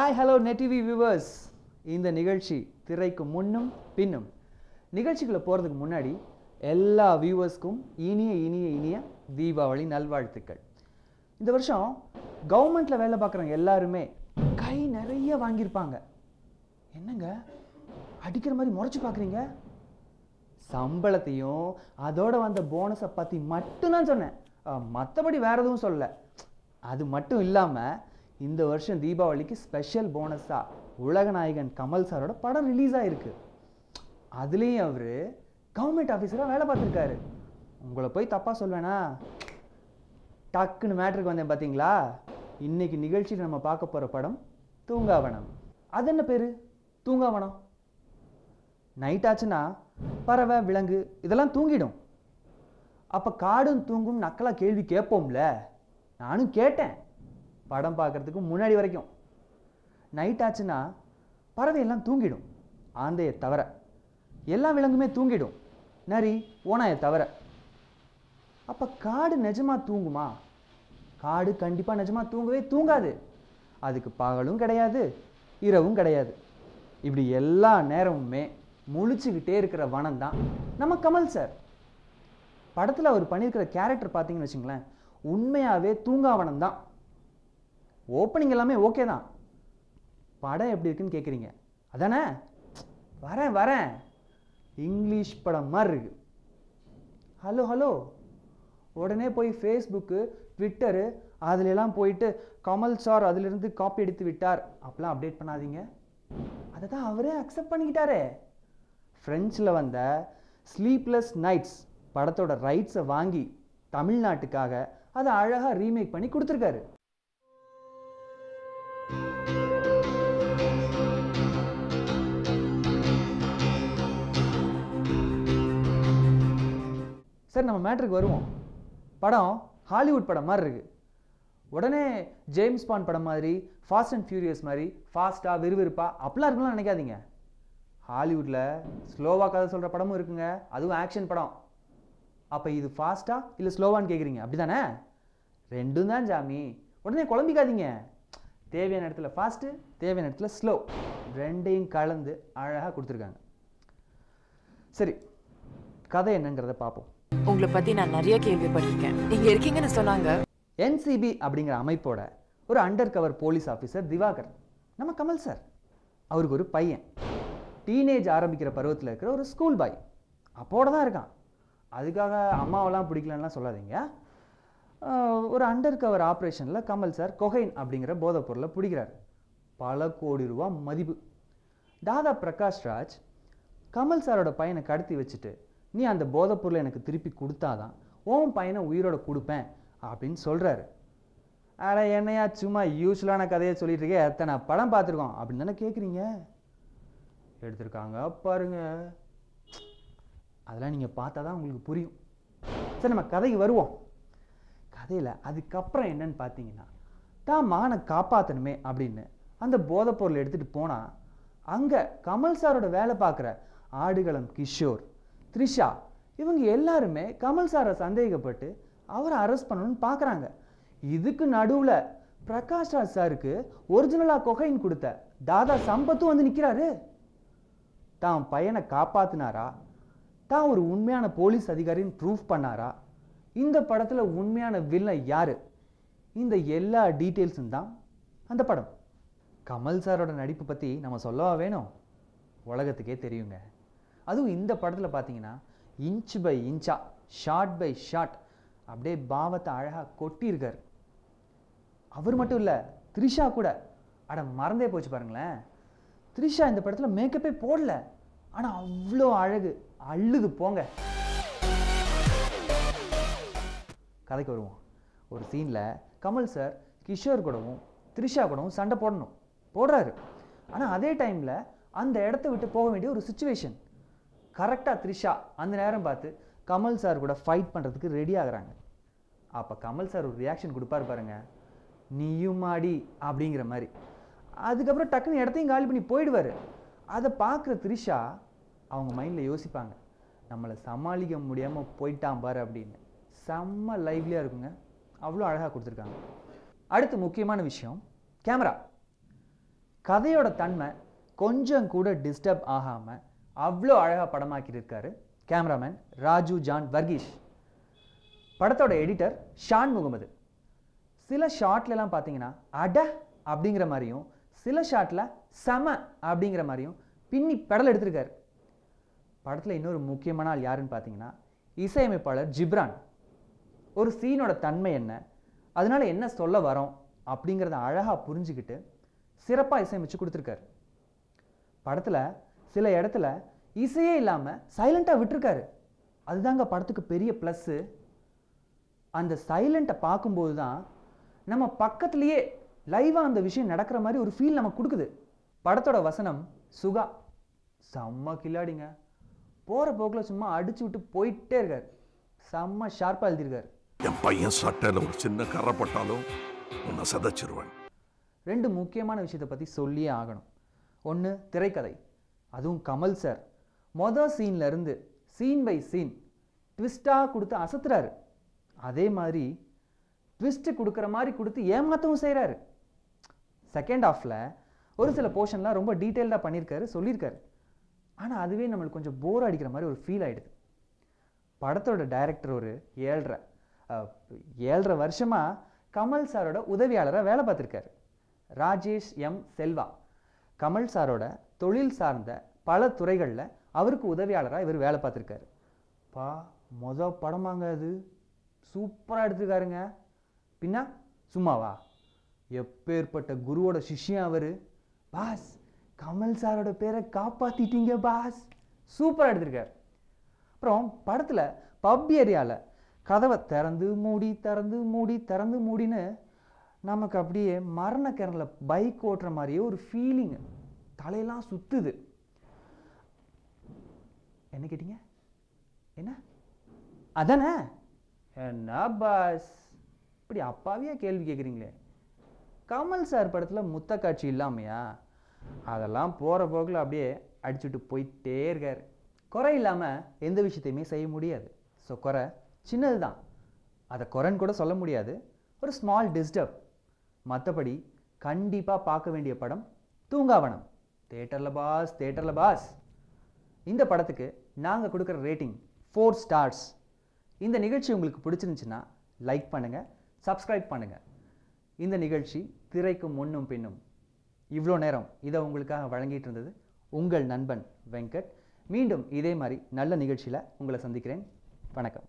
Hi hello net TV viewers. இந்த நிகழ்ச்சி திரைக்கு முன்னும் பின்னும். நிகழ்ச்சிக்குள்ள போகிறதுக்கு முன்னாடி எல்லா வியூவர்ஸ்க்கும் இனிய இனிய இனிய தீபாவளி நல்வாழ்த்துக்கள். இந்த வருஷம் கவர்மெண்ட்டில் வேலை பார்க்குறவங்க எல்லாருமே கை நிறைய வாங்கியிருப்பாங்க. என்னங்க அடிக்கிற மாதிரி முறைச்சி பார்க்குறீங்க? சம்பளத்தையும் அதோட வந்த போனஸை பற்றி மட்டும்தான் சொன்னேன், மற்றபடி வேறு எதுவும் சொல்லலை. அது மட்டும் இல்லாமல் இந்த வருஷம் தீபாவளிக்கு ஸ்பெஷல் போனஸாக உலகநாயகன் கமல் சாரோட படம் ரிலீஸ் ஆகிருக்கு. அதுலேயும் அவர் கவர்மெண்ட் ஆஃபீஸராக வேலை பார்த்துருக்காரு. உங்களை போய் தப்பாக சொல்வேனா? டக்குன்னு மேட்ருக்கு வந்தேன் பார்த்தீங்களா? இன்னைக்கு நிகழ்ச்சியில் நம்ம பார்க்க போகிற படம் தூங்காவனம். அது என்ன பேர்? தூங்காவனம். நைட் ஆச்சுன்னா பறவை விலங்கு இதெல்லாம் தூங்கிடும். அப்போ காடும் தூங்கும் நக்கலாக கேள்வி கேட்போம்ல. நானும் கேட்டேன் படம் பார்க்குறதுக்கு முன்னாடி வரைக்கும். நைட் ஆச்சுன்னா பறவையெல்லாம் தூங்கிடும், ஆந்தையை தவிர. எல்லா விலங்குமே தூங்கிடும், நரி ஓனாயை தவிர. அப்போ காடு நிஜமாக தூங்குமா? காடு கண்டிப்பாக நிஜமாக தூங்கவே தூங்காது. அதுக்கு பகலும் கிடையாது, இரவும் கிடையாது. இப்படி எல்லா நேரமுமே முழிச்சுக்கிட்டே இருக்கிற வனம் தான் நம்ம கமல் சார். படத்தில் அவர் பண்ணியிருக்கிற கேரக்டர் பார்த்தீங்கன்னு வச்சுங்களேன், உண்மையாகவே தூங்காவனம் தான். ஓப்பனிங் எல்லாமே ஓகே தான். படம் எப்படி இருக்குன்னு கேட்குறீங்க அதானே? வரேன். இங்கிலீஷ் படம் மாதிரி இருக்கு. ஹலோ ஹலோ உடனே போய் ஃபேஸ்புக்கு ட்விட்டரு அதுலெல்லாம் போயிட்டு கமல் சார் அதிலிருந்து காப்பி எடுத்து விட்டார் அப்படிலாம் அப்டேட் பண்ணாதீங்க. அதை தான் அவரே அக்செப்ட் பண்ணிக்கிட்டாரே. ஃப்ரெஞ்சில் வந்த ஸ்லீப்லெஸ் நைட்ஸ் படத்தோட ரைட்ஸை வாங்கி தமிழ்நாட்டுக்காக அதை அழகாக ரீமேக் பண்ணி கொடுத்துருக்காரு. சரி, நம்ம மேட்ருக்கு வருவோம். படம் ஹாலிவுட் படம் மாதிரி இருக்கு. உடனே ஜேம்ஸ் பாண்ட் படம் மாதிரி, ஃபாஸ்ட் அண்ட் ஃபியூரியஸ் மாதிரி ஃபாஸ்ட்டாக விறுவிறுப்பாக அப்படிலாம் இருக்குலாம் நினைக்காதீங்க. ஹாலிவுட்டில் ஸ்லோவாக கதை சொல்கிற படமும் இருக்குங்க, அதுவும் ஆக்ஷன் படம். அப்போ இது ஃபாஸ்ட்டாக இல்லை ஸ்லோவான்னு கேட்குறீங்க, அப்படி தானே? ரெண்டும் தான் ஜாமி. உடனே குழம்பிக்காதீங்க. தேவையான இடத்துல ஃபாஸ்ட்டு, தேவையான இடத்துல ஸ்லோ, ரெண்டையும் கலந்து அழகாக கொடுத்துருக்காங்க. சரி, கதை என்னங்கிறத பார்ப்போம். உங்களை பற்றி நான் நிறைய கேள்விப்பட்டிருக்கேன். நீங்கள் இருக்கீங்கன்னு சொன்னாங்க. என்சிபி அப்படிங்கிற அமைப்போட ஒரு under cover police officer Divakar நம்ம கமல் சார். அவருக்கு ஒரு பையன், டீனேஜ் ஆரம்பிக்கிற பருவத்தில் இருக்கிற ஒரு ஸ்கூல் பாய். அப்போட தான் இருக்கான். அதுக்காக அம்மாவெல்லாம் பிடிக்கலன்னா சொல்லாதீங்க. ஒரு அண்டர் கவர் ஆப்ரேஷனில் கமல் சார் கொகைன் அப்படிங்கிற போதைப் பொருளை பிடிக்கிறார். பல கோடி ரூபா மதிப்பு. தாதா பிரகாஷ் ராஜ் கமல் சாரோட பையனை கடத்தி வச்சுட்டு, நீ அந்த போதைப் பொருளை எனக்கு திருப்பி கொடுத்தாதான் உன் பையனை உயிரோட கொடுப்பேன் அப்படின்னு சொல்கிறாரு. அட என்னையா சும்மா யூஸ்வலான கதையை சொல்லிட்டு இருக்கே, எத்தனை படம் பார்த்துருக்கோம் அப்படின்னு தானே கேட்குறீங்க? எடுத்திருக்காங்க பாருங்க. அதெல்லாம் நீங்கள் பார்த்தா தான் உங்களுக்கு புரியும். சரி, நம்ம கதைக்கு வருவோம். கதையில் அதுக்கப்புறம் என்னன்னு பார்த்தீங்கன்னா, தான் மகனை காப்பாற்றணுமே அப்படின்னு அந்த போதைப் பொருளை எடுத்துகிட்டு போனால், அங்கே கமல் சாரோட வேலை பார்க்குற ஆடுகளம் கிஷோர், த்ரிஷா இவங்க எல்லாருமே கமல் சாரை சந்தேகப்பட்டு அவரை அரெஸ்ட் பண்ணணும்னு பார்க்குறாங்க. இதுக்கு நடுவில் பிரகாஷ் ராஜ் சாருக்கு ஒரிஜினலாக கொகைன் கொடுத்த தாதா சம்பத்தும் வந்து நிற்கிறாரு. தான் பையனை காப்பாற்றினாரா, தான் ஒரு உண்மையான போலீஸ் அதிகாரின்னு ப்ரூஃப் பண்ணாரா, இந்த படத்தில் உண்மையான வில்லன் யார், இந்த எல்லா டீட்டெயில்ஸும் தான் அந்த படம். கமல் சாரோட நடிப்பு பற்றி நம்ம சொல்லவா வேணும்? உலகத்துக்கே தெரியுங்க. அதுவும் இந்த படத்தில் பார்த்தீங்கன்னா இன்ச் பை இன்ச்சா, ஷார்ட் பை ஷார்ட் அப்படியே பாவத்தை அழகாக கொட்டியிருக்கார். அவர் மட்டும் இல்லை, த்ரிஷா கூட. அட மறந்தே போச்சு பாருங்களேன். த்ரிஷா இந்த படத்தில் மேக்கப்பே போடல, ஆனால் அவ்வளோ அழகு, அள்ளுது போங்க. கதைக்கு வருவோம். ஒரு சீனில் கமல் சார் கிஷோர் கூடவும் த்ரிஷா கூடவும் சண்டை போடுறாரு. ஆனால் அதே டைமில் அந்த இடத்த விட்டு போக வேண்டிய ஒரு சுச்சுவேஷன். கரெக்டாக த்ரிஷா அந்த நேரம் பார்த்து கமல் சார் கூட ஃபைட் பண்ணுறதுக்கு ரெடி ஆகுறாங்க. அப்போ கமல் சார் ஒரு ரியாக்ஷன் கொடுப்பார் பாருங்க, நீயும் மாடி அப்படிங்கிற மாதிரி. அதுக்கப்புறம் டக்குன்னு இடத்தையும் காலி பண்ணி போயிடுவார். அதை பார்க்குற த்ரிஷா அவங்க மைண்டில் யோசிப்பாங்க, நம்மளை சமாளிக்க முடியாமல் போயிட்டான் பாரு அப்படின்னு. செம்ம லைவ்லியாக இருக்குங்க, அவ்வளோ அழகாக கொடுத்துருக்காங்க. அடுத்து முக்கியமான விஷயம் கேமரா. கதையோட தன்மை கொஞ்சம் கூட டிஸ்டர்ப் ஆகாமல் அவ்வளோ அழகாக படமாக்கியிருக்காரு கேமராமேன் ராஜு ஜான் வர்கீஷ். படத்தோட எடிட்டர் ஷான் முகமது. சில ஷாட்லலாம் பார்த்தீங்கன்னா அட அப்படிங்கிற மாதிரியும், சில ஷாட்டில் செம அப்படிங்கிற மாதிரியும் பின்னி பெடல் எடுத்திருக்காரு. படத்தில் இன்னொரு முக்கியமான ஆள் யாருன்னு பார்த்தீங்கன்னா இசையமைப்பாளர் ஜிப்ரான். ஒரு சீனோட தன்மை என்ன, அதனால என்ன சொல்ல வரோம் அப்படிங்கிறத அழகாக புரிஞ்சுக்கிட்டு சிறப்பாக இசையமைச்சு கொடுத்துருக்காரு. படத்தில் சில இடத்துல இசையே இல்லாமல் சைலண்ட்டாக விட்டுருக்காரு. அதுதாங்க படத்துக்கு பெரிய ப்ளஸ்ஸு. அந்த சைலண்ட்டை பார்க்கும்போது தான் நம்ம பக்கத்துலேயே லைவாக அந்த விஷயம் நடக்கிற மாதிரி ஒரு ஃபீல் நமக்கு கொடுக்குது. படத்தோட வசனம் சுகா செம்ம கில்லாடிங்க. போகிற போக்கில் சும்மா அடிச்சு விட்டு போயிட்டே இருக்கார். செம்ம ஷார்ப்பாக எழுதியிருக்கார். என் பையன் சட்டையில் ஒரு சின்ன கரைப்பட்டாலும் உன்னை சதைச்சிருவேன். 2 முக்கியமான விஷயத்தை பற்றி சொல்லியே ஆகணும். ஒன்று திரைக்கதை, அதுவும் கமல் சார் மொதல் சீன்லேருந்து சீன் பை சீன் ட்விஸ்ட்டாக கொடுத்து அசத்துறாரு. அதே மாதிரி ட்விஸ்ட்டு கொடுக்குற மாதிரி கொடுத்து ஏமாற்றவும் செய்கிறாரு. செகண்ட் ஹாஃபில் ஒரு சில போர்ஷன்லாம் ரொம்ப டீட்டெயில்டாக பண்ணியிருக்காரு, சொல்லியிருக்காரு. ஆனால் அதுவே நம்மளுக்கு கொஞ்சம் போர் அடிக்கிற மாதிரி ஒரு ஃபீல் ஆகிடுது. படத்தோட டைரக்டர் ஒரு 7.5 வருஷமாக கமல் சாரோட உதவியாளராக வேலை பார்த்துருக்காரு. ராஜேஷ் எம் செல்வா. கமல் சாரோட தொழில் சார்ந்த பல துறைகளில் அவருக்கு உதவியாளராக இவர் வேலை பார்த்துருக்காரு. மொதல் படமாங்க அது, சூப்பராக எடுத்துருக்காருங்க. பின்ன சும்மாவா, எப்பேற்பட்ட குருவோட சிஷ்யம் அவர். பாஸ், கமல் சாரோட பேரை காப்பாற்றிட்டீங்க பாஸ், சூப்பராக எடுத்திருக்கார். அப்புறம் படத்தில் பப் ஏரியாவில் கதவை திறந்து மூடி திறந்து மூடி திறந்து மூடின்னு நமக்கு அப்படியே மரண கிணறில் பைக் ஓட்டுற மாதிரியே ஒரு ஃபீலிங்கு, தலையெல்லாம் சுற்றுது. என்ன கேட்டீங்க? என்ன அதானே? என்ன பாஸ் இப்படி அப்பாவியா கேள்வி கேட்குறீங்களே? கமல் சார் படத்தில் முத்த காட்சி இல்லாமையா? அதெல்லாம் போகிற போக்கில் அப்படியே அடிச்சுட்டு போயிட்டே இருக்கார். குறை இல்லாமல் எந்த விஷயத்தையுமே செய்ய முடியாது. ஸோ குறை சின்னது தான், அதை குறைன்னு கூட சொல்ல முடியாது, ஒரு ஸ்மால் டிஸ்டர்ப். மற்றபடி கண்டிப்பாக பார்க்க வேண்டிய படம் தூங்காவனம். தேட்டரில் பாஸ், தேட்டரில் பாஸ். இந்த படத்துக்கு நாங்கள் கொடுக்குற ரேட்டிங் 4 ஸ்டார்ஸ். இந்த நிகழ்ச்சி உங்களுக்கு பிடிச்சிருந்துச்சுன்னா லைக் பண்ணுங்கள், சப்ஸ்கிரைப் பண்ணுங்கள். இந்த நிகழ்ச்சி திரைக்கு முன்னும் பின்னும் இவ்வளோ நேரம் இதை உங்களுக்காக வழங்கிட்டு இருந்தது உங்கள் நண்பன் வெங்கட். மீண்டும் இதே மாதிரி நல்ல நிகழ்ச்சியில் உங்களை சந்திக்கிறேன். வணக்கம்.